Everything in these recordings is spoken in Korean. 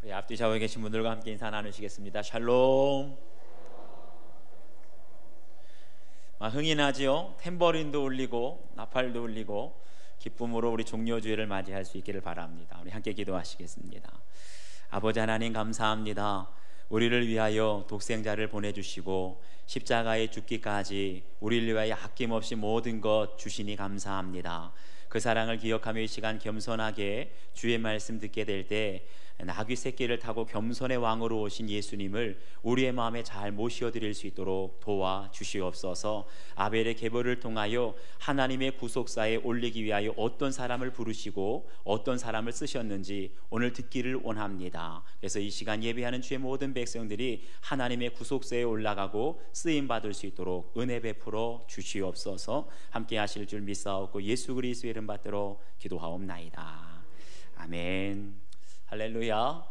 우리 앞뒤 좌우에 계신 분들과 함께 인사 나누시겠습니다. 샬롬. 흥이 나지요. 탬버린도 울리고 나팔도 울리고 기쁨으로 우리 종료주일을 맞이할 수 있기를 바랍니다. 우리 함께 기도하시겠습니다. 아버지 하나님 감사합니다. 우리를 위하여 독생자를 보내주시고 십자가에 죽기까지 우리를 위하여 아낌없이 모든 것 주시니 감사합니다. 그 사랑을 기억하며 이 시간 겸손하게 주의 말씀 듣게 될 때 나귀 새끼를 타고 겸손의 왕으로 오신 예수님을 우리의 마음에 잘 모셔드릴 수 있도록 도와주시옵소서. 아벨의 계보를 통하여 하나님의 구속사에 올리기 위하여 어떤 사람을 부르시고 어떤 사람을 쓰셨는지 오늘 듣기를 원합니다. 그래서 이 시간 예배하는 주의 모든 백성들이 하나님의 구속사에 올라가고 쓰임받을 수 있도록 은혜 베풀어 주시옵소서. 함께 하실 줄 믿사옵고 예수 그리스도의 이름 받들어 기도하옵나이다. 아멘. 할렐루야.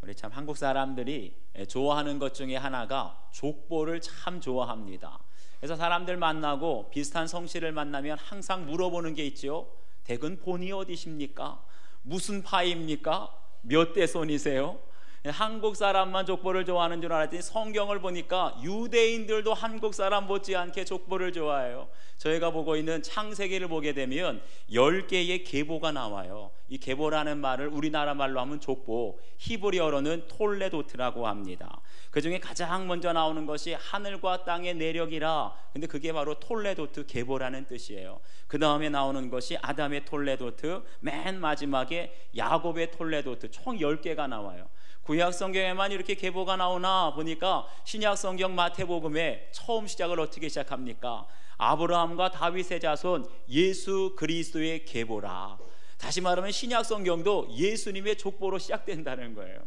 우리 참 한국 사람들이 좋아하는 것 중에 하나가 족보를 참 좋아합니다. 그래서 사람들 만나고 비슷한 성씨를 만나면 항상 물어보는 게 있죠. 댁은 본이 어디십니까? 무슨 파입니까? 몇 대 손이세요? 한국 사람만 족보를 좋아하는 줄 알았더니 성경을 보니까 유대인들도 한국 사람 못지않게 족보를 좋아해요. 저희가 보고 있는 창세기를 보게 되면 10개의 계보가 나와요. 이 계보라는 말을 우리나라 말로 하면 족보, 히브리어로는 톨레도트라고 합니다. 그 중에 가장 먼저 나오는 것이 하늘과 땅의 내력이라, 근데 그게 바로 톨레도트 계보라는 뜻이에요. 그 다음에 나오는 것이 아담의 톨레도트, 맨 마지막에 야곱의 톨레도트, 총 10개가 나와요. 구약 성경에만 이렇게 계보가 나오나 보니까 신약 성경 마태복음에 처음 시작을 어떻게 시작합니까? 아브라함과 다윗의 자손 예수 그리스도의 계보라. 다시 말하면 신약 성경도 예수님의 족보로 시작된다는 거예요.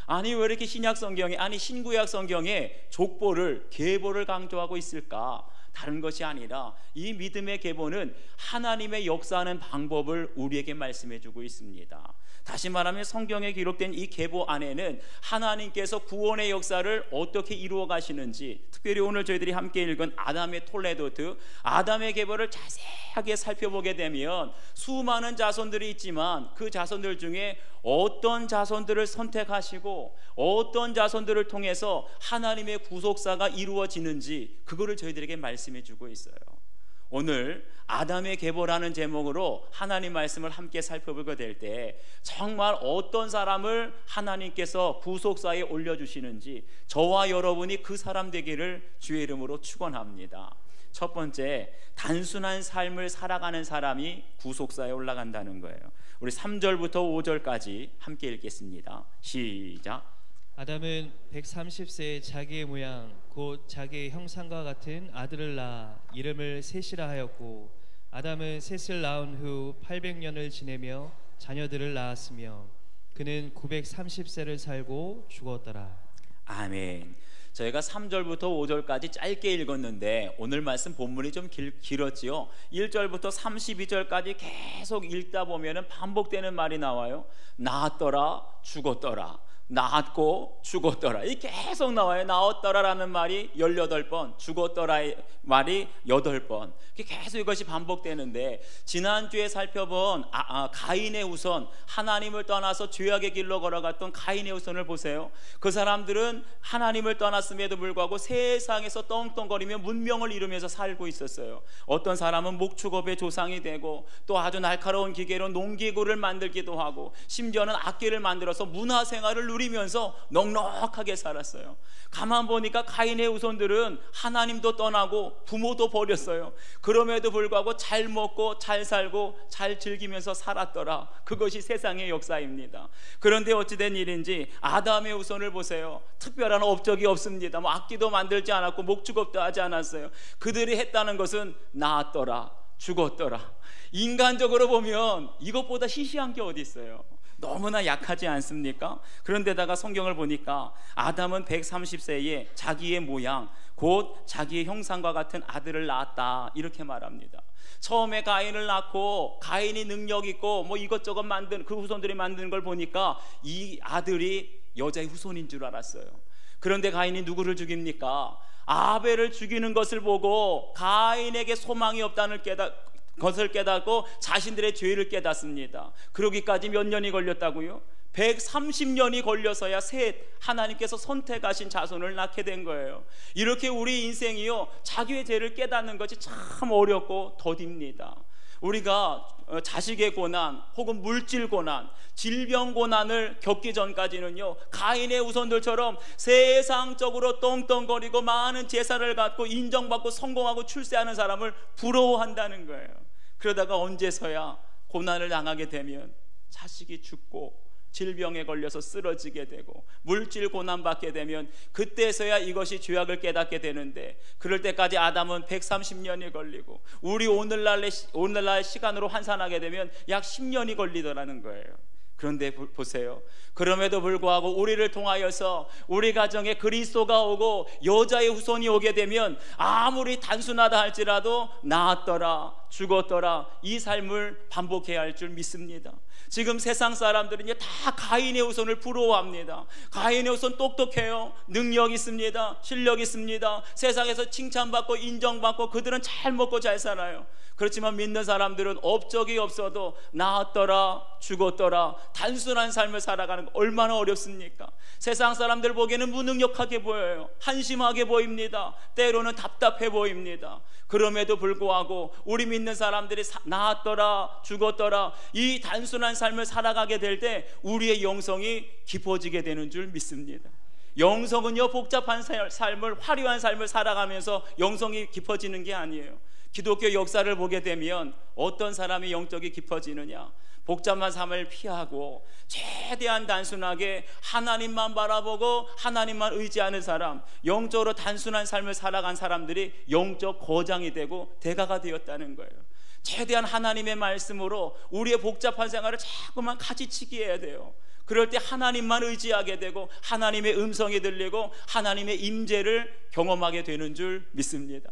아니 왜 이렇게 신약 성경에, 아니 신구약 성경에 족보를, 계보를 강조하고 있을까? 다른 것이 아니라 이 믿음의 계보는 하나님의 역사하는 방법을 우리에게 말씀해 주고 있습니다. 다시 말하면 성경에 기록된 이 계보 안에는 하나님께서 구원의 역사를 어떻게 이루어 가시는지, 특별히 오늘 저희들이 함께 읽은 아담의 톨레도트, 아담의 계보를 자세하게 살펴보게 되면 수많은 자손들이 있지만 그 자손들 중에 어떤 자손들을 선택하시고 어떤 자손들을 통해서 하나님의 구속사가 이루어지는지 그거를 저희들에게 말씀해 주고 있어요. 오늘 아담의 계보라는 제목으로 하나님 말씀을 함께 살펴보게 될 때 정말 어떤 사람을 하나님께서 구속사에 올려주시는지 저와 여러분이 그 사람 되기를 주의 이름으로 축원합니다. 첫 번째, 단순한 삶을 살아가는 사람이 구속사에 올라간다는 거예요. 우리 3절부터 5절까지 함께 읽겠습니다. 시작. 아담은 130세에 자기의 모양 곧 자기의 형상과 같은 아들을 낳아 이름을 셋이라 하였고, 아담은 셋을 낳은 후 800년을 지내며 자녀들을 낳았으며 그는 930세를 살고 죽었더라. 아멘. 저희가 3절부터 5절까지 짧게 읽었는데 오늘 말씀 본문이 좀 길었지요. 1절부터 32절까지 계속 읽다 보면 반복되는 말이 나와요. 낳았더라, 죽었더라, 낳았고 죽었더라. 이 계속 나와요. 낳았더라라는 말이 18번, 죽었더라의 말이 8번. 계속 이것이 반복되는데, 지난주에 살펴본 가인의 후손, 하나님을 떠나서 죄악의 길로 걸어갔던 가인의 후손을 보세요. 그 사람들은 하나님을 떠났음에도 불구하고 세상에서 떵떵거리며 문명을 이루면서 살고 있었어요. 어떤 사람은 목축업의 조상이 되고, 또 아주 날카로운 기계로 농기구를 만들기도 하고, 심지어는 악기를 만들어서 문화생활을 누리면서 넉넉하게 살았어요. 가만 보니까 가인의 후손들은 하나님도 떠나고 부모도 버렸어요. 그럼에도 불구하고 잘 먹고 잘 살고 잘 즐기면서 살았더라. 그것이 세상의 역사입니다. 그런데 어찌된 일인지 아담의 후손을 보세요. 특별한 업적이 없습니다. 악기도 만들지 않았고 목축업도 하지 않았어요. 그들이 했다는 것은 낳았더라, 죽었더라. 인간적으로 보면 이것보다 시시한 게 어디 있어요? 너무나 약하지 않습니까? 그런데다가 성경을 보니까 아담은 130세에 자기의 모양 곧 자기의 형상과 같은 아들을 낳았다, 이렇게 말합니다. 처음에 가인을 낳고 가인이 능력 있고 이것저것 만든 그 후손들이 만드는 걸 보니까 이 아들이 여자의 후손인 줄 알았어요. 그런데 가인이 누구를 죽입니까? 아벨을 죽이는 것을 보고 가인에게 소망이 없다는 것을 깨닫고 자신들의 죄를 깨닫습니다. 그러기까지 몇 년이 걸렸다고요? 130년이 걸려서야 셋 하나님께서 선택하신 자손을 낳게 된 거예요. 이렇게 우리 인생이요, 자기의 죄를 깨닫는 것이 참 어렵고 더딥니다. 우리가 자식의 고난 혹은 물질 고난, 질병 고난을 겪기 전까지는요, 가인의 후손들처럼 세상적으로 떵떵거리고 많은 재산을 갖고 인정받고 성공하고 출세하는 사람을 부러워한다는 거예요. 그러다가 언제서야 고난을 당하게 되면 자식이 죽고 질병에 걸려서 쓰러지게 되고 물질 고난받게 되면 그때서야 이것이 죄악을 깨닫게 되는데, 그럴 때까지 아담은 130년이 걸리고 우리 오늘날 시간으로 환산하게 되면 약 10년이 걸리더라는 거예요. 그런데 보세요. 그럼에도 불구하고 우리를 통하여서 우리 가정에 그리스도가 오고 여자의 후손이 오게 되면 아무리 단순하다 할지라도 낳았더라 죽었더라 이 삶을 반복해야 할 줄 믿습니다. 지금 세상 사람들은 다 가인의 후손을 부러워합니다. 가인의 후손 똑똑해요, 능력 있습니다, 실력 있습니다, 세상에서 칭찬받고 인정받고 그들은 잘 먹고 잘 살아요. 그렇지만 믿는 사람들은 업적이 없어도 낳았더라 죽었더라 단순한 삶을 살아가는 거 얼마나 어렵습니까? 세상 사람들 보기에는 무능력하게 보여요. 한심하게 보입니다. 때로는 답답해 보입니다. 그럼에도 불구하고 우리 믿는 사람들이 낳았더라 죽었더라 이 단순한 삶을 살아가게 될 때 우리의 영성이 깊어지게 되는 줄 믿습니다. 영성은요, 복잡한 삶을, 화려한 삶을 살아가면서 영성이 깊어지는 게 아니에요. 기독교 역사를 보게 되면 어떤 사람이 영적이 깊어지느냐, 복잡한 삶을 피하고 최대한 단순하게 하나님만 바라보고 하나님만 의지하는 사람, 영적으로 단순한 삶을 살아간 사람들이 영적 거장이 되고 대가가 되었다는 거예요. 최대한 하나님의 말씀으로 우리의 복잡한 생활을 자꾸만 가지치기 해야 돼요. 그럴 때 하나님만 의지하게 되고 하나님의 음성이 들리고 하나님의 임재를 경험하게 되는 줄 믿습니다.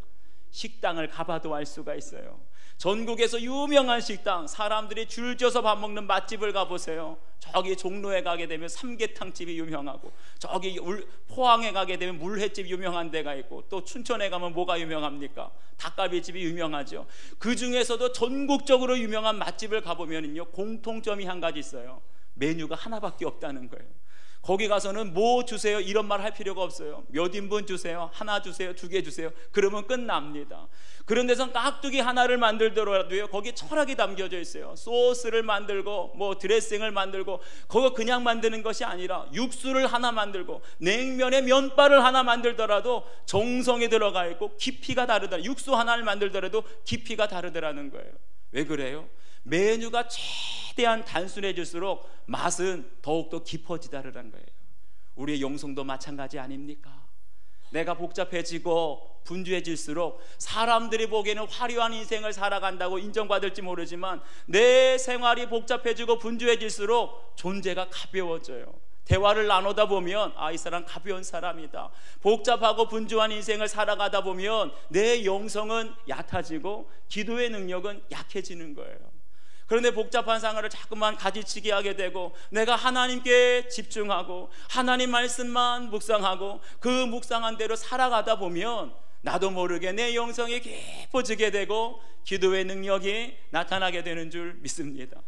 식당을 가봐도 알 수가 있어요. 전국에서 유명한 식당, 사람들이 줄 져서 밥 먹는 맛집을 가보세요. 저기 종로에 가게 되면 삼계탕집이 유명하고, 저기 포항에 가게 되면 물회집 유명한 데가 있고, 또 춘천에 가면 뭐가 유명합니까? 닭갈비집이 유명하죠. 그 중에서도 전국적으로 유명한 맛집을 가보면요, 공통점이 한 가지 있어요. 메뉴가 하나밖에 없다는 거예요. 거기 가서는 뭐 주세요 이런 말 할 필요가 없어요. 몇 인분 주세요, 하나 주세요, 두 개 주세요, 그러면 끝납니다. 그런 데선 깍두기 하나를 만들더라도요, 거기 철학이 담겨져 있어요. 소스를 만들고 뭐 드레싱을 만들고, 그거 그냥 만드는 것이 아니라 육수를 하나 만들고 냉면에 면발을 하나 만들더라도 정성이 들어가 있고 깊이가 다르다. 육수 하나를 만들더라도 깊이가 다르더라는 거예요. 왜 그래요? 메뉴가 최대한 단순해질수록 맛은 더욱더 깊어지다라는 거예요. 우리의 영성도 마찬가지 아닙니까? 내가 복잡해지고 분주해질수록 사람들이 보기에는 화려한 인생을 살아간다고 인정받을지 모르지만 내 생활이 복잡해지고 분주해질수록 존재가 가벼워져요. 대화를 나누다 보면 이 사람 가벼운 사람이다. 복잡하고 분주한 인생을 살아가다 보면 내 영성은 얕아지고 기도의 능력은 약해지는 거예요. 그런데 복잡한 생활을 자꾸만 가지치기 하게 되고 내가 하나님께 집중하고 하나님 말씀만 묵상하고 그 묵상한 대로 살아가다 보면 나도 모르게 내 영성이 깊어지게 되고 기도의 능력이 나타나게 되는 줄 믿습니다.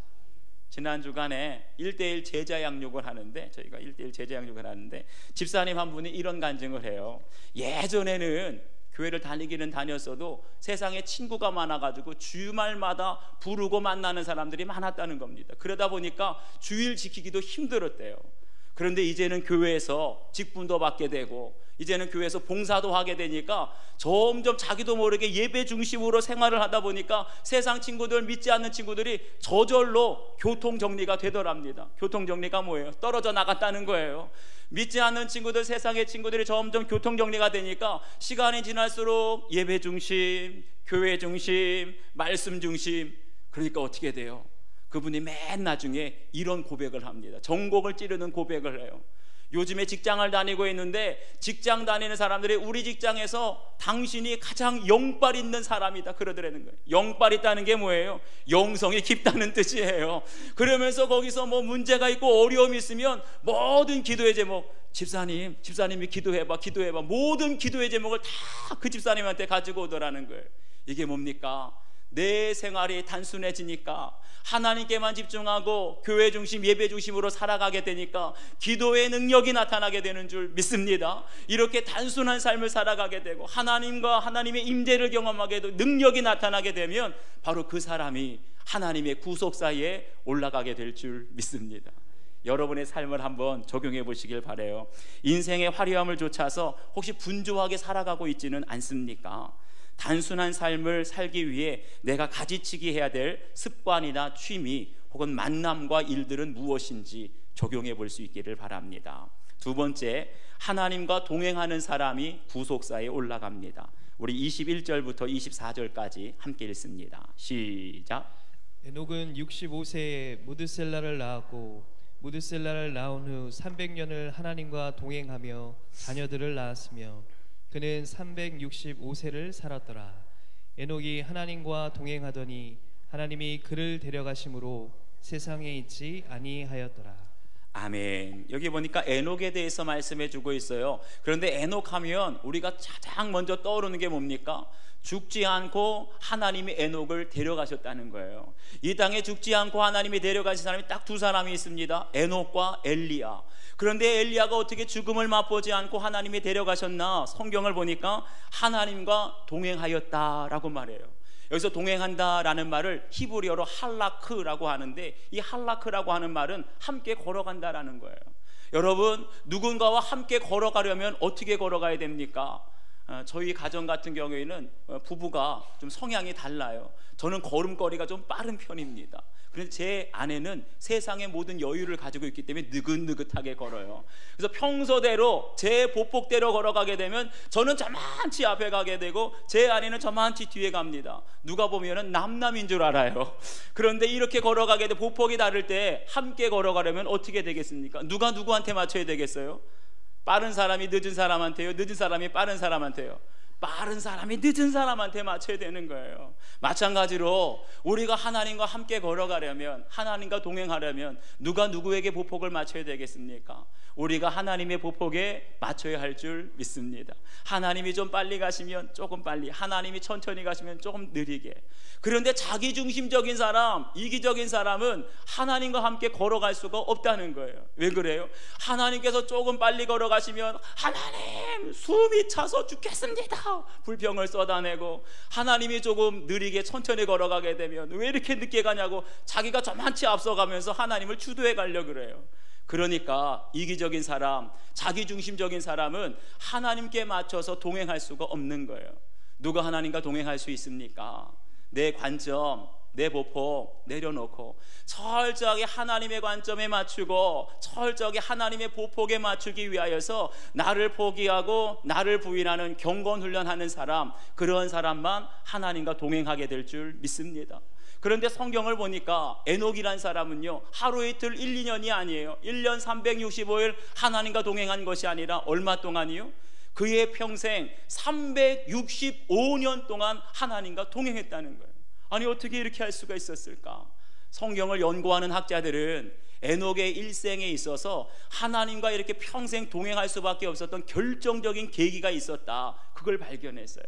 지난 주간에 1:1 제자 양육을 하는데, 저희가 1:1 제자 양육을 하는데 집사님 한 분이 이런 간증을 해요. 예전에는 교회를 다니기는 다녔어도 세상에 친구가 많아가지고 주말마다 부르고 만나는 사람들이 많았다는 겁니다. 그러다 보니까 주일 지키기도 힘들었대요. 그런데 이제는 교회에서 직분도 받게 되고 이제는 교회에서 봉사도 하게 되니까 점점 자기도 모르게 예배 중심으로 생활을 하다 보니까 세상 친구들, 믿지 않는 친구들이 저절로 교통정리가 되더랍니다. 교통정리가 뭐예요? 떨어져 나갔다는 거예요. 믿지 않는 친구들, 세상의 친구들이 점점 교통정리가 되니까 시간이 지날수록 예배 중심, 교회 중심, 말씀 중심. 그러니까 어떻게 돼요? 그분이 맨 나중에 이런 고백을 합니다. 전곡을 찌르는 고백을 해요. 요즘에 직장을 다니고 있는데 직장 다니는 사람들이 우리 직장에서 당신이 가장 영빨 있는 사람이다 그러더라는 거예요. 영빨 있다는 게 뭐예요? 영성이 깊다는 뜻이에요. 그러면서 거기서 뭐 문제가 있고 어려움이 있으면 모든 기도의 제목, 집사님이 기도해봐 모든 기도의 제목을 다 그 집사님한테 가지고 오더라는 거예요. 이게 뭡니까? 내 생활이 단순해지니까, 하나님께만 집중하고 교회 중심, 예배 중심으로 살아가게 되니까 기도의 능력이 나타나게 되는 줄 믿습니다. 이렇게 단순한 삶을 살아가게 되고 하나님과 하나님의 임재를 경험하게 되고 능력이 나타나게 되면 바로 그 사람이 하나님의 구속사에 올라가게 될 줄 믿습니다. 여러분의 삶을 한번 적용해 보시길 바라요. 인생의 화려함을 좇아서 혹시 분주하게 살아가고 있지는 않습니까? 단순한 삶을 살기 위해 내가 가지치기 해야 될 습관이나 취미 혹은 만남과 일들은 무엇인지 적용해 볼 수 있기를 바랍니다. 두 번째, 하나님과 동행하는 사람이 구속사에 올라갑니다. 우리 21절부터 24절까지 함께 읽습니다. 시작. 에녹은 65세에 무드셀라를 낳았고 무드셀라를 낳은 후 300년을 하나님과 동행하며 자녀들을 낳았으며 그는 365세를 살았더라. 에녹이 하나님과 동행하더니 하나님이 그를 데려가심으로 세상에 있지 아니하였더라. 아멘. 여기 보니까 에녹에 대해서 말씀해 주고 있어요. 그런데 에녹 하면 우리가 가장 먼저 떠오르는 게 뭡니까? 죽지 않고 하나님이 에녹을 데려가셨다는 거예요. 이 땅에 죽지 않고 하나님이 데려가신 사람이 딱 두 사람이 있습니다. 에녹과 엘리야. 그런데 엘리야가 어떻게 죽음을 맛보지 않고 하나님이 데려가셨나? 성경을 보니까 하나님과 동행하였다라고 말해요. 여기서 동행한다라는 말을 히브리어로 할라크라고 하는데, 이 할라크라고 하는 말은 함께 걸어간다라는 거예요. 여러분, 누군가와 함께 걸어가려면 어떻게 걸어가야 됩니까? 저희 가정 같은 경우에는 부부가 좀 성향이 달라요. 저는 걸음걸이가 좀 빠른 편입니다. 그런데 제 아내는 세상의 모든 여유를 가지고 있기 때문에 느긋느긋하게 걸어요. 그래서 평소대로 제 보폭대로 걸어가게 되면 저는 저만치 앞에 가게 되고 제 아내는 저만치 뒤에 갑니다. 누가 보면은 남남인 줄 알아요. 그런데 이렇게 걸어가게 돼 보폭이 다를 때 함께 걸어가려면 어떻게 되겠습니까? 누가 누구한테 맞춰야 되겠어요? 빠른 사람이 늦은 사람한테요? 늦은 사람이 빠른 사람한테요? 빠른 사람이 늦은 사람한테 맞춰야 되는 거예요. 마찬가지로 우리가 하나님과 함께 걸어가려면, 하나님과 동행하려면 누가 누구에게 보폭을 맞춰야 되겠습니까? 우리가 하나님의 보폭에 맞춰야 할 줄 믿습니다. 하나님이 좀 빨리 가시면 조금 빨리, 하나님이 천천히 가시면 조금 느리게. 그런데 자기중심적인 사람, 이기적인 사람은 하나님과 함께 걸어갈 수가 없다는 거예요. 왜 그래요? 하나님께서 조금 빨리 걸어가시면 하나님 숨이 차서 죽겠습니다 불평을 쏟아내고, 하나님이 조금 느리게 천천히 걸어가게 되면 왜 이렇게 늦게 가냐고 자기가 저만치 앞서가면서 하나님을 주도해 가려고 그래요. 그러니까 이기적인 사람, 자기중심적인 사람은 하나님께 맞춰서 동행할 수가 없는 거예요. 누가 하나님과 동행할 수 있습니까? 내 관점, 내 보폭 내려놓고 철저하게 하나님의 관점에 맞추고 철저하게 하나님의 보폭에 맞추기 위하여서 나를 포기하고 나를 부인하는 경건훈련하는 사람, 그런 사람만 하나님과 동행하게 될 줄 믿습니다. 그런데 성경을 보니까 에녹이란 사람은요, 하루 이틀 1, 2년이 아니에요. 1년 365일 하나님과 동행한 것이 아니라 얼마 동안이요? 그의 평생 365년 동안 하나님과 동행했다는 거예요. 아니 어떻게 이렇게 할 수가 있었을까? 성경을 연구하는 학자들은 에녹의 일생에 있어서 하나님과 이렇게 평생 동행할 수밖에 없었던 결정적인 계기가 있었다, 그걸 발견했어요.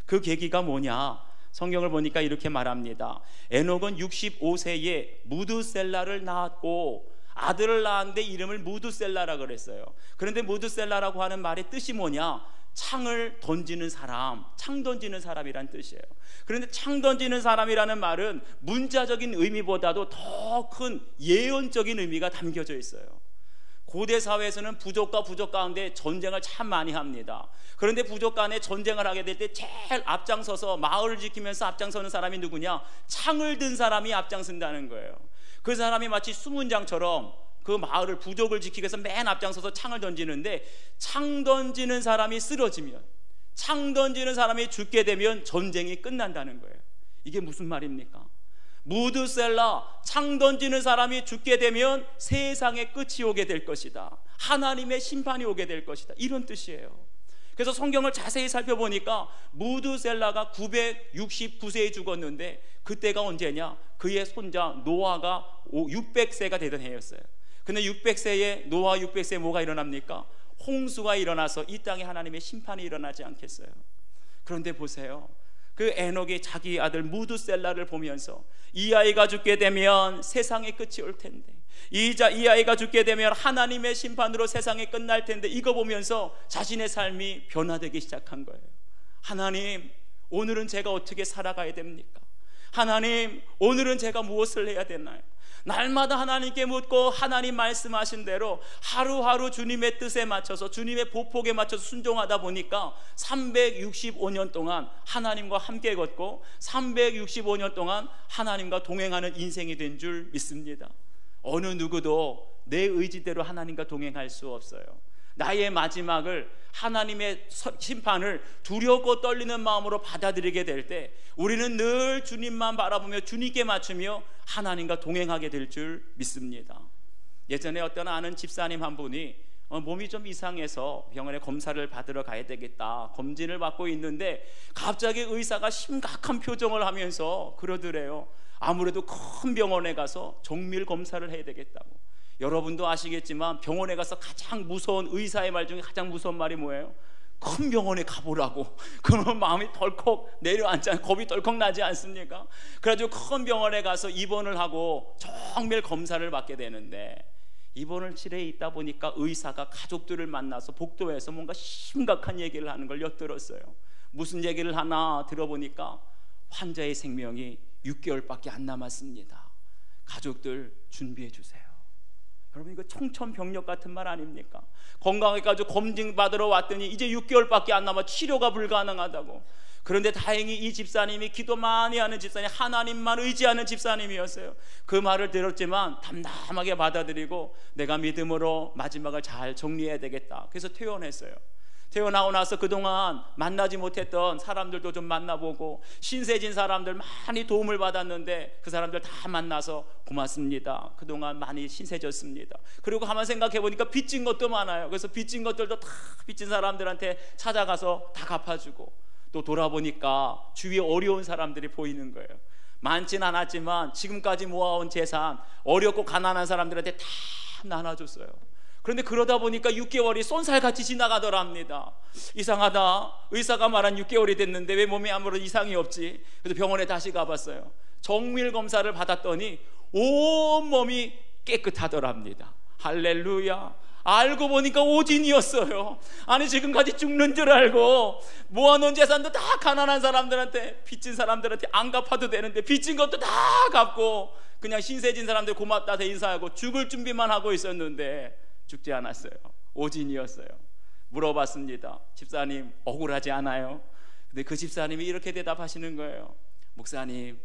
그 계기가 뭐냐? 성경을 보니까 이렇게 말합니다. 에녹은 65세에 무드셀라를 낳았고 아들을 낳았는데 이름을 무드셀라라 그랬어요. 그런데 무드셀라라고 하는 말의 뜻이 뭐냐? 창을 던지는 사람, 창 던지는 사람이란 뜻이에요. 그런데 창 던지는 사람이라는 말은 문자적인 의미보다도 더 큰 예언적인 의미가 담겨져 있어요. 고대 사회에서는 부족과 부족 가운데 전쟁을 참 많이 합니다. 그런데 부족 간에 전쟁을 하게 될 때 제일 앞장서서 마을을 지키면서 앞장서는 사람이 누구냐? 창을 든 사람이 앞장선다는 거예요. 그 사람이 마치 수문장처럼 그 마을을, 부족을 지키기 위해서 맨 앞장서서 창을 던지는데, 창 던지는 사람이 쓰러지면, 창 던지는 사람이 죽게 되면 전쟁이 끝난다는 거예요. 이게 무슨 말입니까? 무드셀라, 창 던지는 사람이 죽게 되면 세상의 끝이 오게 될 것이다, 하나님의 심판이 오게 될 것이다, 이런 뜻이에요. 그래서 성경을 자세히 살펴보니까 무드셀라가 969세에 죽었는데 그때가 언제냐? 그의 손자 노아가 600세가 되던 해였어요. 근데 600세에 노아 600세에 뭐가 일어납니까? 홍수가 일어나서 이 땅에 하나님의 심판이 일어나지 않겠어요? 그런데 보세요, 그 에녹이 자기 아들 무두셀라를 보면서 이 아이가 죽게 되면 세상의 끝이 올 텐데, 이 아이가 죽게 되면 하나님의 심판으로 세상이 끝날 텐데, 이거 보면서 자신의 삶이 변화되기 시작한 거예요. 하나님, 오늘은 제가 어떻게 살아가야 됩니까? 하나님, 오늘은 제가 무엇을 해야 되나요? 날마다 하나님께 묻고 하나님 말씀하신 대로 하루하루 주님의 뜻에 맞춰서, 주님의 보폭에 맞춰서 순종하다 보니까 365년 동안 하나님과 함께 걷고 365년 동안 하나님과 동행하는 인생이 된 줄 믿습니다. 어느 누구도 내 의지대로 하나님과 동행할 수 없어요. 나의 마지막을, 하나님의 심판을 두렵고 떨리는 마음으로 받아들이게 될 때 우리는 늘 주님만 바라보며 주님께 맞추며 하나님과 동행하게 될 줄 믿습니다. 예전에 어떤 아는 집사님 한 분이 몸이 좀 이상해서 병원에 검사를 받으러 가야 되겠다, 검진을 받고 있는데 갑자기 의사가 심각한 표정을 하면서 그러더래요. 아무래도 큰 병원에 가서 정밀 검사를 해야 되겠다고. 여러분도 아시겠지만 병원에 가서 가장 무서운, 의사의 말 중에 가장 무서운 말이 뭐예요? 큰 병원에 가보라고. 그러면 마음이 덜컥 내려앉지, 겁이 덜컥 나지 않습니까? 그래가지고 큰 병원에 가서 입원을 하고 정밀 검사를 받게 되는데, 입원실에 있다 보니까 의사가 가족들을 만나서 복도에서 뭔가 심각한 얘기를 하는 걸 엿들었어요. 무슨 얘기를 하나 들어보니까 환자의 생명이 6개월밖에 안 남았습니다. 가족들 준비해 주세요. 여러분, 이거 청천벽력 같은 말 아닙니까? 건강해가지고 검진 받으러 왔더니 이제 6개월밖에 안 남아 치료가 불가능하다고. 그런데 다행히 이 집사님이 기도 많이 하는 집사님, 하나님만 의지하는 집사님이었어요. 그 말을 들었지만 담담하게 받아들이고 내가 믿음으로 마지막을 잘 정리해야 되겠다. 그래서 퇴원했어요. 태어나고 나서 그동안 만나지 못했던 사람들도 좀 만나보고, 신세진 사람들 많이 도움을 받았는데 그 사람들 다 만나서 고맙습니다, 그동안 많이 신세졌습니다. 그리고 가만 생각해보니까 빚진 것도 많아요. 그래서 빚진 것들도 다 빚진 사람들한테 찾아가서 다 갚아주고, 또 돌아보니까 주위에 어려운 사람들이 보이는 거예요. 많진 않았지만 지금까지 모아온 재산 어렵고 가난한 사람들한테 다 나눠줬어요. 그런데 그러다 보니까 6개월이 쏜살같이 지나가더랍니다. 이상하다, 의사가 말한 6개월이 됐는데 왜 몸에 아무런 이상이 없지? 그래서 병원에 다시 가봤어요. 정밀 검사를 받았더니 온몸이 깨끗하더랍니다. 할렐루야. 알고 보니까 오진이었어요. 아니, 지금까지 죽는 줄 알고 모아놓은 재산도 다 가난한 사람들한테, 빚진 사람들한테 안 갚아도 되는데 빚진 것도 다 갚고 그냥 신세진 사람들 고맙다 인사하고 죽을 준비만 하고 있었는데 죽지 않았어요. 오진이었어요. 물어봤습니다. 집사님, 억울하지 않아요? 근데 그 집사님이 이렇게 대답하시는 거예요. 목사님,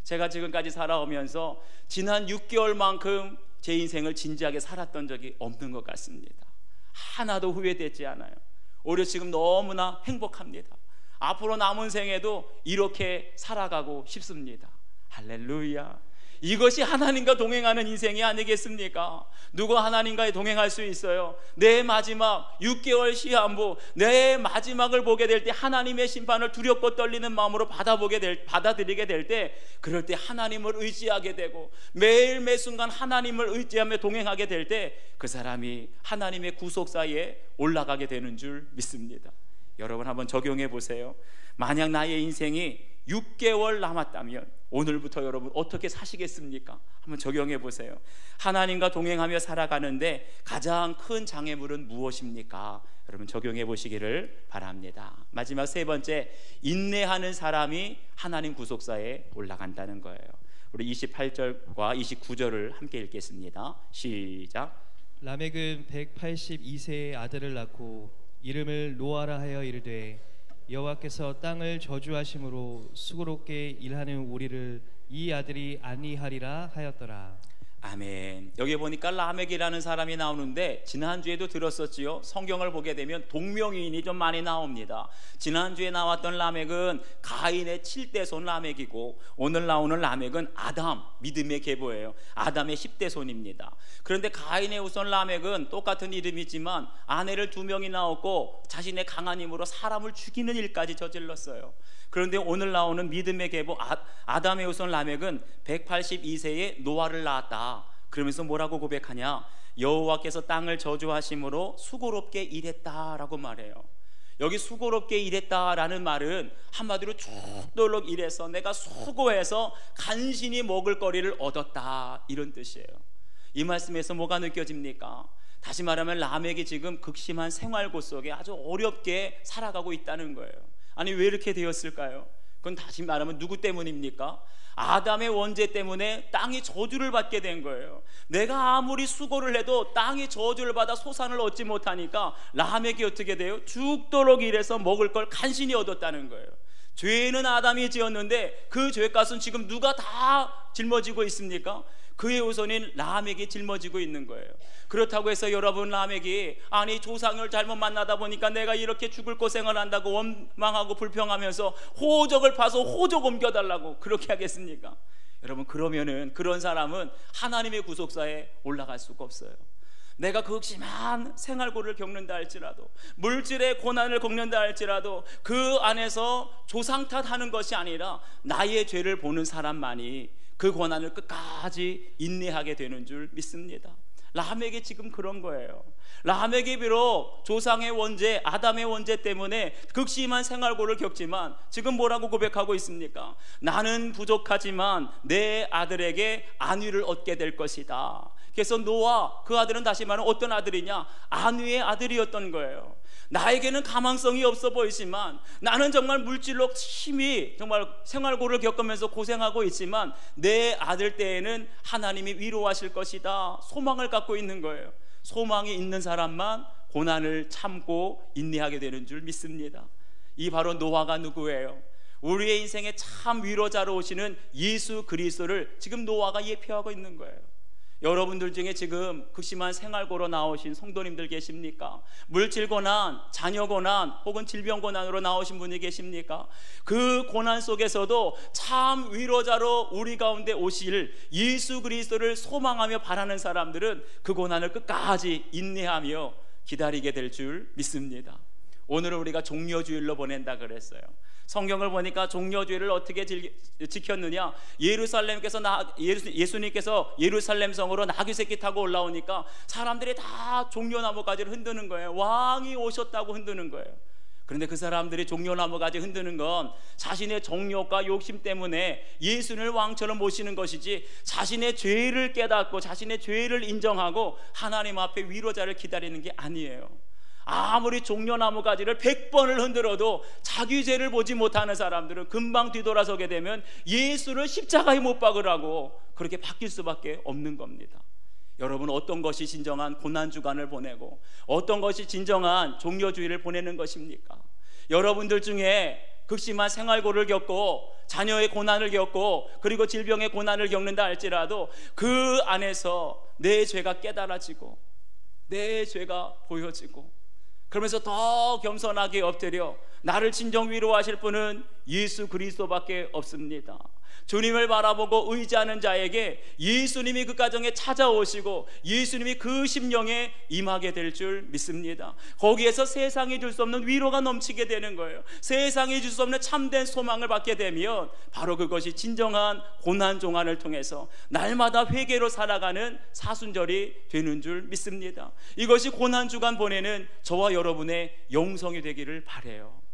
제가 지금까지 살아오면서 지난 6개월만큼 제 인생을 진지하게 살았던 적이 없는 것 같습니다. 하나도 후회되지 않아요. 오히려 지금 너무나 행복합니다. 앞으로 남은 생에도 이렇게 살아가고 싶습니다. 할렐루야. 이것이 하나님과 동행하는 인생이 아니겠습니까? 누가 하나님과 동행할 수 있어요? 내 마지막 6개월 시한부, 내 마지막을 보게 될 때 하나님의 심판을 두렵고 떨리는 마음으로 받아들이게 될 때, 그럴 때 하나님을 의지하게 되고 매일 매 순간 하나님을 의지하며 동행하게 될 때 그 사람이 하나님의 구속사에 올라가게 되는 줄 믿습니다. 여러분, 한번 적용해 보세요. 만약 나의 인생이 6개월 남았다면 오늘부터 여러분 어떻게 사시겠습니까? 한번 적용해 보세요. 하나님과 동행하며 살아가는데 가장 큰 장애물은 무엇입니까? 여러분 적용해 보시기를 바랍니다. 마지막 세 번째, 인내하는 사람이 하나님 구속사에 올라간다는 거예요. 우리 28절과 29절을 함께 읽겠습니다. 시작. 라멕은 182세의 아들을 낳고 이름을 노아라 하여 이르되, 여호와께서 땅을 저주하심으로 수고롭게 일하는 우리를 이 아들이 안위하리라 하였더라. 아멘. 여기 보니까 라멕이라는 사람이 나오는데 지난주에도 들었었지요. 성경을 보게 되면 동명이인이 좀 많이 나옵니다. 지난주에 나왔던 라멕은 가인의 7대손 라멕이고, 오늘 나오는 라멕은 아담, 믿음의 계보예요. 아담의 10대손입니다. 그런데 가인의 후손 라멕은 똑같은 이름이지만 아내를 2명이 낳았고 자신의 강한 힘으로 사람을 죽이는 일까지 저질렀어요. 그런데 오늘 나오는 믿음의 계보 아담의 후손 라멕은 182세에 노아를 낳았다. 그러면서 뭐라고 고백하냐? 여호와께서 땅을 저주하심으로 수고롭게 일했다라고 말해요. 여기 수고롭게 일했다라는 말은 한마디로 죽도록 일해서 내가 수고해서 간신히 먹을 거리를 얻었다, 이런 뜻이에요. 이 말씀에서 뭐가 느껴집니까? 다시 말하면 라멕이 지금 극심한 생활고 속에 아주 어렵게 살아가고 있다는 거예요. 아니, 왜 이렇게 되었을까요? 그건 다시 말하면 누구 때문입니까? 아담의 원죄 때문에 땅이 저주를 받게 된 거예요. 내가 아무리 수고를 해도 땅이 저주를 받아 소산을 얻지 못하니까 라멕이 어떻게 돼요? 죽도록 일해서 먹을 걸 간신히 얻었다는 거예요. 죄는 아담이 지었는데 그 죄값은 지금 누가 다 짊어지고 있습니까? 그의 후손인 라멕이 짊어지고 있는 거예요. 그렇다고 해서 여러분, 라멕이 아니 조상을 잘못 만나다 보니까 내가 이렇게 죽을 고생을 한다고 원망하고 불평하면서 호적을 파서 호적 옮겨달라고 그렇게 하겠습니까? 여러분, 그러면은 그런 사람은 하나님의 구속사에 올라갈 수가 없어요. 내가 극심한 생활고를 겪는다 할지라도, 물질의 고난을 겪는다 할지라도 그 안에서 조상 탓하는 것이 아니라 나의 죄를 보는 사람만이 그 고난을 끝까지 인내하게 되는 줄 믿습니다. 라멕이 지금 그런 거예요. 라멕이 비록 조상의 원죄, 아담의 원죄 때문에 극심한 생활고를 겪지만 지금 뭐라고 고백하고 있습니까? 나는 부족하지만 내 아들에게 안위를 얻게 될 것이다. 그래서 노아, 그 아들은 다시 말하면 어떤 아들이냐? 안위의 아들이었던 거예요. 나에게는 가망성이 없어 보이지만 나는 정말 물질로 심히 정말 생활고를 겪으면서 고생하고 있지만 내 아들 때에는 하나님이 위로하실 것이다, 소망을 갖고 있는 거예요. 소망이 있는 사람만 고난을 참고 인내하게 되는 줄 믿습니다. 이 바로 노아가 누구예요? 우리의 인생의 참 위로자로 오시는 예수 그리스도를 지금 노아가 예표하고 있는 거예요. 여러분들 중에 지금 극심한 생활고로 나오신 성도님들 계십니까? 물질 고난, 자녀 고난, 혹은 질병 고난으로 나오신 분이 계십니까? 그 고난 속에서도 참 위로자로 우리 가운데 오실 예수 그리스도를 소망하며 바라는 사람들은 그 고난을 끝까지 인내하며 기다리게 될 줄 믿습니다. 오늘은 우리가 종려주일로 보낸다 그랬어요. 성경을 보니까 종려주일을 어떻게 지켰느냐? 예수님께서 예루살렘 성으로 나귀새끼 타고 올라오니까 사람들이 다 종려나무 가지를 흔드는 거예요. 왕이 오셨다고 흔드는 거예요. 그런데 그 사람들이 종려나무 가지 흔드는 건 자신의 정욕과 욕심 때문에 예수를 왕처럼 모시는 것이지, 자신의 죄를 깨닫고 자신의 죄를 인정하고 하나님 앞에 위로자를 기다리는 게 아니에요. 아무리 종려나무 가지를 100번을 흔들어도 자기 죄를 보지 못하는 사람들은 금방 뒤돌아서게 되면 예수를 십자가에 못 박으라고 그렇게 바뀔 수밖에 없는 겁니다. 여러분, 어떤 것이 진정한 고난주간을 보내고 어떤 것이 진정한 종려주의를 보내는 것입니까? 여러분들 중에 극심한 생활고를 겪고 자녀의 고난을 겪고 그리고 질병의 고난을 겪는다 할지라도 그 안에서 내 죄가 깨달아지고 내 죄가 보여지고 그러면서 더 겸손하게 엎드려 나를 진정 위로하실 분은 예수 그리스도밖에 없습니다. 주님을 바라보고 의지하는 자에게 예수님이 그 가정에 찾아오시고 예수님이 그 심령에 임하게 될 줄 믿습니다. 거기에서 세상이 줄 수 없는 위로가 넘치게 되는 거예요. 세상이 줄 수 없는 참된 소망을 받게 되면 바로 그것이 진정한 고난 종안을 통해서 날마다 회개로 살아가는 사순절이 되는 줄 믿습니다. 이것이 고난주간 보내는 저와 여러분의 영성이 되기를 바라요.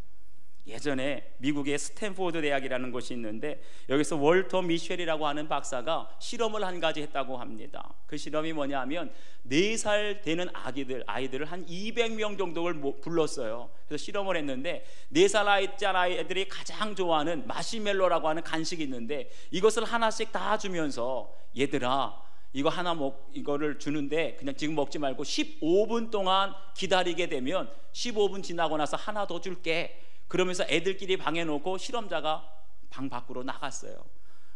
예전에 미국의 스탠포드 대학이라는 곳이 있는데 여기서 월터 미셸이라고 하는 박사가 실험을 한 가지 했다고 합니다. 그 실험이 뭐냐면 4살 되는 아이들을 한 200명 정도를 불렀어요. 그래서 실험을 했는데 4살 아이들이 가장 좋아하는 마시멜로라고 하는 간식이 있는데 이것을 하나씩 다 주면서 얘들아 이거를 주는데 그냥 지금 먹지 말고 15분 동안 기다리게 되면 15분 지나고 나서 하나 더 줄게. 그러면서 애들끼리 방에 놓고 실험자가 방 밖으로 나갔어요.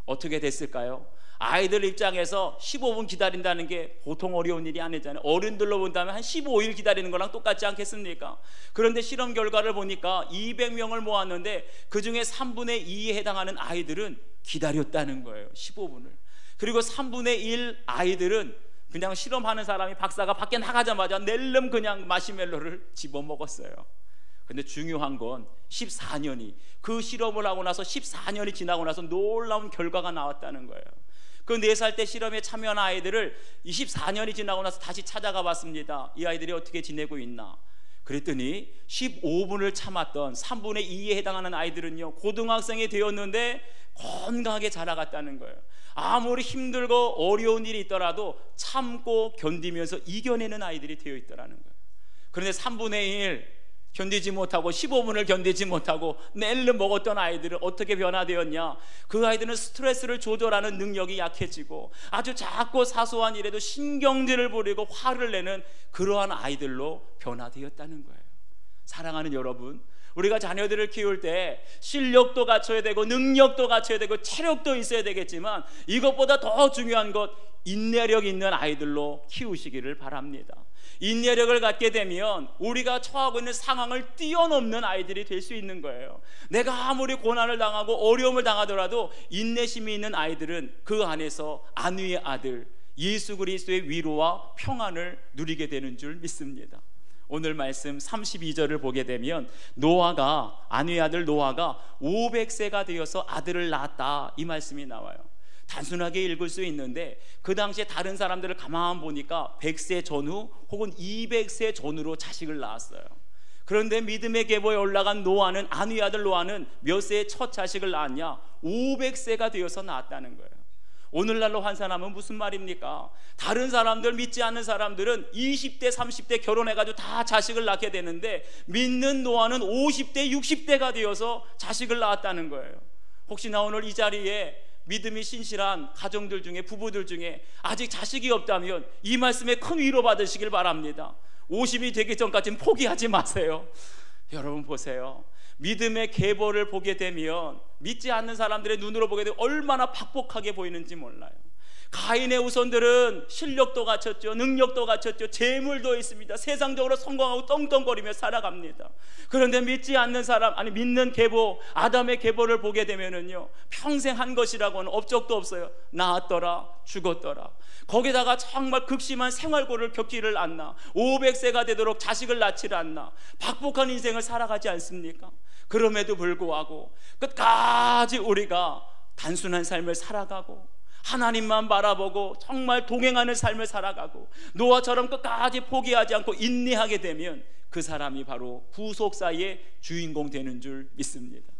어떻게 됐을까요? 아이들 입장에서 15분 기다린다는 게 보통 어려운 일이 아니잖아요. 어른들로 본다면 한 15일 기다리는 거랑 똑같지 않겠습니까? 그런데 실험 결과를 보니까 200명을 모았는데 그 중에 3분의 2에 해당하는 아이들은 기다렸다는 거예요. 15분을. 그리고 3분의 1 아이들은 그냥 실험하는 사람이 박사가 밖에 나가자마자 낼름 그냥 마시멜로를 집어먹었어요. 근데 중요한 건 14년이 그 실험을 하고 나서 14년이 지나고 나서 놀라운 결과가 나왔다는 거예요. 그 4살 때 실험에 참여한 아이들을 24년이 지나고 나서 다시 찾아가 봤습니다. 이 아이들이 어떻게 지내고 있나? 그랬더니 15분을 참았던 3분의 2에 해당하는 아이들은요, 고등학생이 되었는데 건강하게 자라갔다는 거예요. 아무리 힘들고 어려운 일이 있더라도 참고 견디면서 이겨내는 아이들이 되어 있더라는 거예요. 그런데 3분의 1 견디지 못하고 15분을 견디지 못하고 내일 먹었던 아이들은 어떻게 변화되었냐? 그 아이들은 스트레스를 조절하는 능력이 약해지고 아주 작고 사소한 일에도 신경질을 부리고 화를 내는 그러한 아이들로 변화되었다는 거예요. 사랑하는 여러분, 우리가 자녀들을 키울 때 실력도 갖춰야 되고 능력도 갖춰야 되고 체력도 있어야 되겠지만 이것보다 더 중요한 것, 인내력 있는 아이들로 키우시기를 바랍니다. 인내력을 갖게 되면 우리가 처하고 있는 상황을 뛰어넘는 아이들이 될 수 있는 거예요. 내가 아무리 고난을 당하고 어려움을 당하더라도 인내심이 있는 아이들은 그 안에서 안위의 아들 예수 그리스도의 위로와 평안을 누리게 되는 줄 믿습니다. 오늘 말씀 32절을 보게 되면 노아가, 안위의 아들 노아가 500세가 되어서 아들을 낳았다, 이 말씀이 나와요. 단순하게 읽을 수 있는데 그 당시에 다른 사람들을 가만 보니까 100세 전후 혹은 200세 전후로 자식을 낳았어요. 그런데 믿음의 계보에 올라간 노아는, 안위의 아들 노아는 몇 세에 첫 자식을 낳았냐? 500세가 되어서 낳았다는 거예요. 오늘날로 환산하면 무슨 말입니까? 다른 사람들, 믿지 않는 사람들은 20대 30대 결혼해가지고 다 자식을 낳게 되는데 믿는 노아는 50대 60대가 되어서 자식을 낳았다는 거예요. 혹시나 오늘 이 자리에 믿음이 신실한 가정들 중에, 부부들 중에 아직 자식이 없다면 이 말씀에 큰 위로 받으시길 바랍니다. 50이 되기 전까지는 포기하지 마세요. 여러분 보세요. 믿음의 계보를 보게 되면 믿지 않는 사람들의 눈으로 보게 되면 얼마나 팍팍하게 보이는지 몰라요. 가인의 후손들은 실력도 갖췄죠, 능력도 갖췄죠, 재물도 있습니다. 세상적으로 성공하고 떵떵거리며 살아갑니다. 그런데 믿지 않는 사람, 아니 믿는 계보, 아담의 계보를 보게 되면은요, 평생 한 것이라고는 업적도 없어요. 낳았더라, 죽었더라. 거기다가 정말 극심한 생활고를 겪지를 않나, 500세가 되도록 자식을 낳지를 않나, 박복한 인생을 살아가지 않습니까? 그럼에도 불구하고 끝까지 우리가 단순한 삶을 살아가고 하나님만 바라보고 정말 동행하는 삶을 살아가고 노아처럼 끝까지 포기하지 않고 인내하게 되면 그 사람이 바로 구속사의 주인공 되는 줄 믿습니다.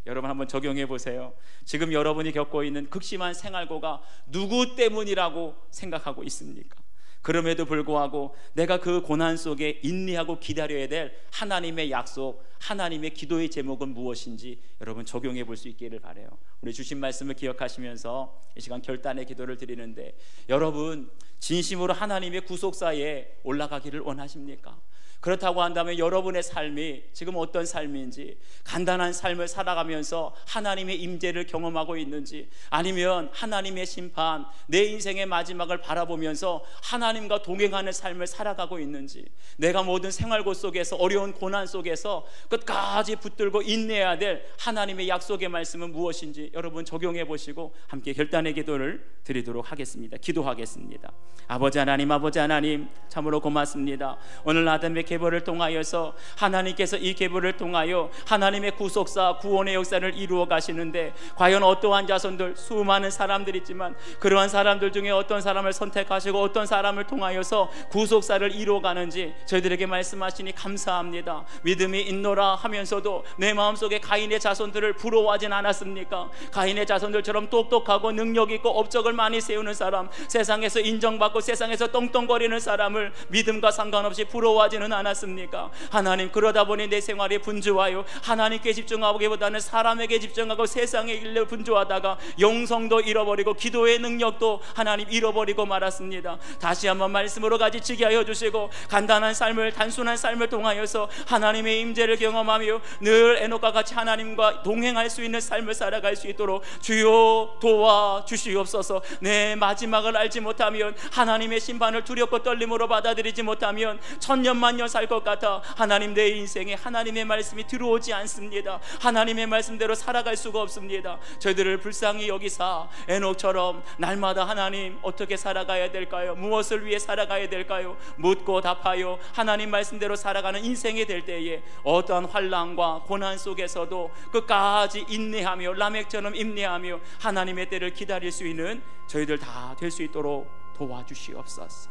여러분 한번 적용해 보세요. 지금 여러분이 겪고 있는 극심한 생활고가 누구 때문이라고 생각하고 있습니까? 그럼에도 불구하고 내가 그 고난 속에 인내하고 기다려야 될 하나님의 약속, 하나님의 기도의 제목은 무엇인지 여러분 적용해 볼 수 있기를 바라요. 우리 주신 말씀을 기억하시면서 이 시간 결단의 기도를 드리는데, 여러분 진심으로 하나님의 구속사에 올라가기를 원하십니까? 그렇다고 한다면 여러분의 삶이 지금 어떤 삶인지, 간단한 삶을 살아가면서 하나님의 임재를 경험하고 있는지, 아니면 하나님의 심판, 내 인생의 마지막을 바라보면서 하나님과 동행하는 삶을 살아가고 있는지, 내가 모든 생활고 속에서, 어려운 고난 속에서 끝까지 붙들고 인내해야 될 하나님의 약속의 말씀은 무엇인지 여러분 적용해 보시고 함께 결단의 기도를 드리도록 하겠습니다. 기도하겠습니다. 아버지 하나님 참으로 고맙습니다. 오늘 아담의 계보를 통하여서 하나님께서 이 계보를 통하여 하나님의 구속사, 구원의 역사를 이루어 가시는데, 과연 어떠한 자손들, 수많은 사람들이 있지만 그러한 사람들 중에 어떤 사람을 선택하시고 어떤 사람을 통하여서 구속사를 이루어 가는지 저희들에게 말씀하시니 감사합니다. 믿음이 있노라 하면서도 내 마음속에 가인의 자손들을 부러워하진 않았습니까? 가인의 자손들처럼 똑똑하고 능력 있고 업적을 많이 세우는 사람, 세상에서 인정받고 세상에서 떵떵거리는 사람을 믿음과 상관없이 부러워하지는 않았습니까? 하나님, 그러다 보니 내 생활이 분주하여 하나님께 집중하기보다는 사람에게 집중하고 세상의 일에 분주하다가 영성도 잃어버리고 기도의 능력도 하나님 잃어버리고 말았습니다. 다시 한번 말씀으로 가지치게 하여 주시고 간단한 삶을, 단순한 삶을 통하여서 하나님의 임재를 경험하며 늘 에녹과 같이 하나님과 동행할 수 있는 삶을 살아갈 수 있도록 주여 도와주시옵소서. 내 마지막을 알지 못하면, 하나님의 심판을 두렵고 떨림으로 받아들이지 못하면 천년만년 살 것 같아 하나님, 내 인생에 하나님의 말씀이 들어오지 않습니다. 하나님의 말씀대로 살아갈 수가 없습니다. 저희들을 불쌍히 여기사 에녹처럼 날마다 하나님 어떻게 살아가야 될까요? 무엇을 위해 살아가야 될까요? 묻고 답하여 하나님 말씀대로 살아가는 인생이 될 때에 어떠한 환난과 고난 속에서도 끝까지 인내하며 라멕처럼 인내하며 하나님의 때를 기다릴 수 있는 저희들 다 될 수 있도록 도와주시옵소서.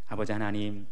아버지 하나님,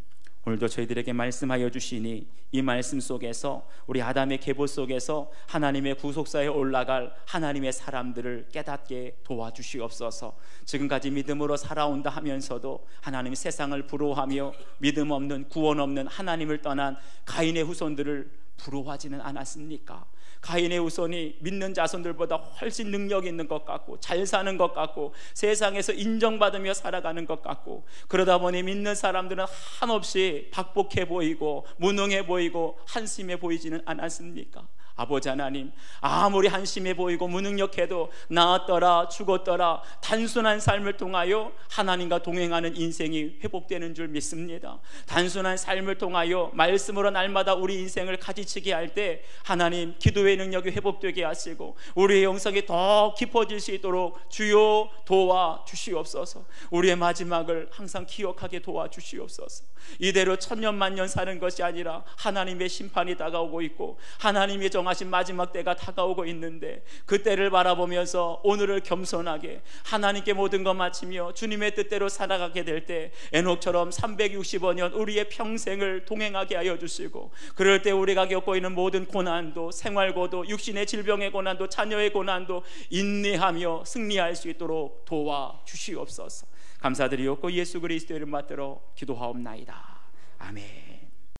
오늘도 저희들에게 말씀하여 주시니 이 말씀 속에서 우리 아담의 계보 속에서 하나님의 구속사에 올라갈 하나님의 사람들을 깨닫게 도와주시옵소서. 지금까지 믿음으로 살아온다 하면서도 하나님 세상을 부러워하며 믿음 없는 구원 없는 하나님을 떠난 가인의 후손들을 부러워하지는 않았습니까? 가인의 후손이 믿는 자손들보다 훨씬 능력 있는 것 같고 잘 사는 것 같고 세상에서 인정받으며 살아가는 것 같고, 그러다 보니 믿는 사람들은 한없이 박복해 보이고 무능해 보이고 한심해 보이지는 않았습니까? 아버지 하나님, 아무리 한심해 보이고 무능력해도 나았더라 죽었더라 단순한 삶을 통하여 하나님과 동행하는 인생이 회복되는 줄 믿습니다. 단순한 삶을 통하여 말씀으로 날마다 우리 인생을 가지치게 할 때 하나님 기도의 능력이 회복되게 하시고 우리의 영성이 더 깊어질 수 있도록 주여 도와주시옵소서. 우리의 마지막을 항상 기억하게 도와주시옵소서. 이대로 천년만년 사는 것이 아니라 하나님의 심판이 다가오고 있고 하나님의 정하신 마지막 때가 다가오고 있는데, 그 때를 바라보면서 오늘을 겸손하게 하나님께 모든 것 마치며 주님의 뜻대로 살아가게 될 때 에녹처럼 365년 우리의 평생을 동행하게 하여 주시고, 그럴 때 우리가 겪고 있는 모든 고난도, 생활고도, 육신의 질병의 고난도, 자녀의 고난도 인내하며 승리할 수 있도록 도와주시옵소서. 감사드리옵고 예수 그리스도의 이름 받들어 기도하옵나이다. 아멘.